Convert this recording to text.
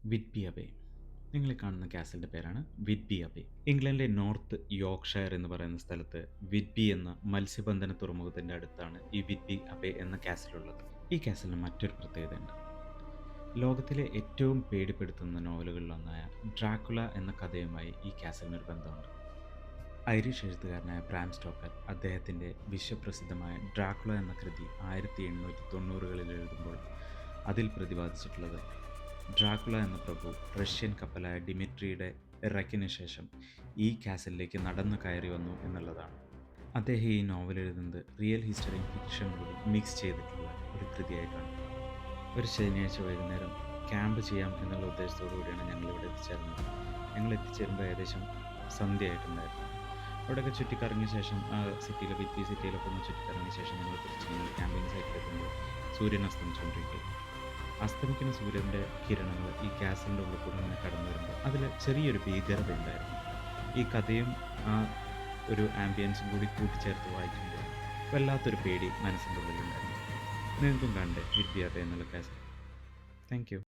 വിറ്റ്ബി അബേ. നിങ്ങൾ ഈ കാണുന്ന കാസലിൻ്റെ പേരാണ് വിറ്റ്ബി അബേ. ഇംഗ്ലണ്ടിലെ നോർത്ത് യോർക്ക്ഷയർ എന്ന് പറയുന്ന സ്ഥലത്ത് വിറ്റ്ബി എന്ന മത്സ്യബന്ധന തുറമുഖത്തിൻ്റെ അടുത്താണ് ഈ വിറ്റ്ബി അബേ എന്ന കാസലുള്ളത്. ഈ കാസലിന് മറ്റൊരു പ്രത്യേകതയുണ്ട്. ലോകത്തിലെ ഏറ്റവും പേടിപ്പെടുത്തുന്ന നോവലുകളിലൊന്നായ ഡ്രാക്കുള എന്ന കഥയുമായി ഈ കാസലിനൊരു ബന്ധമുണ്ട്. ഐറിഷ് എഴുത്തുകാരനായ ബ്രാം സ്റ്റോക്കർ അദ്ദേഹത്തിൻ്റെ വിശ്വപ്രസിദ്ധമായ ഡ്രാക്കുള എന്ന കൃതി 1890-കളിൽ എഴുതുമ്പോൾ അതിൽ പ്രതിപാദിച്ചിട്ടുള്ളത് ഡ്രാക്കുള എന്ന പ്രഭു റഷ്യൻ കപ്പലായ ഡിമിട്രിയുടെ ഇറക്കിന് ശേഷം ഈ കാസലിലേക്ക് നടന്നു കയറി വന്നു എന്നുള്ളതാണ്. അദ്ദേഹം ഈ നോവൽ എഴുതുന്നത് റിയൽ ഹിസ്റ്ററിയും ഫിക്ഷനും കൂടി മിക്സ് ചെയ്തിട്ടുള്ള ഒരു കൃതിയായിട്ടാണ്. ഒരു ശനിയാഴ്ച വൈകുന്നേരം ക്യാമ്പ് ചെയ്യാം എന്നുള്ള ഉദ്ദേശത്തോടു കൂടിയാണ് ഞങ്ങളിവിടെ എത്തിച്ചേർന്നത്. ഞങ്ങൾ എത്തിച്ചേരുമ്പോൾ ഏകദേശം സന്ധ്യയായിട്ടുണ്ടായിരുന്നു. അവിടെയൊക്കെ ചുറ്റിക്കറങ്ങിയ ശേഷം വിറ്റ്ബി സിറ്റിയിലൊക്കെ ഒന്ന് ചുറ്റിക്കറങ്ങിയ ശേഷം ഞങ്ങൾ തിരിച്ച് ക്യാമ്പിംഗ് സൈറ്റിലെത്തുമ്പോൾ സൂര്യൻ അസ്തമിച്ചുകൊണ്ടിരിക്കുകയും അസ്തമിക്കുന്ന സൂര്യൻ്റെ കിരണങ്ങൾ ഈ കാസലിൻ്റെ ഉള്ളിൽ കൂടെ ഇങ്ങനെ കടന്നു വരുമ്പോൾ അതിൽ ചെറിയൊരു ഭീകരത ഉണ്ടായിരുന്നു. ഈ കഥയും ആ ഒരു ആംബിയൻസും കൂടി കൂട്ടിച്ചേർത്ത് വായിക്കുമ്പോൾ വല്ലാത്തൊരു പേടി മനസ്സിൻ്റെ ഉള്ളിലുണ്ടായിരുന്നു. നിങ്ങൾക്കും കണ്ടേ വിറ്റ്ബി അബേ എന്നുള്ള കാസൽ. Thank you.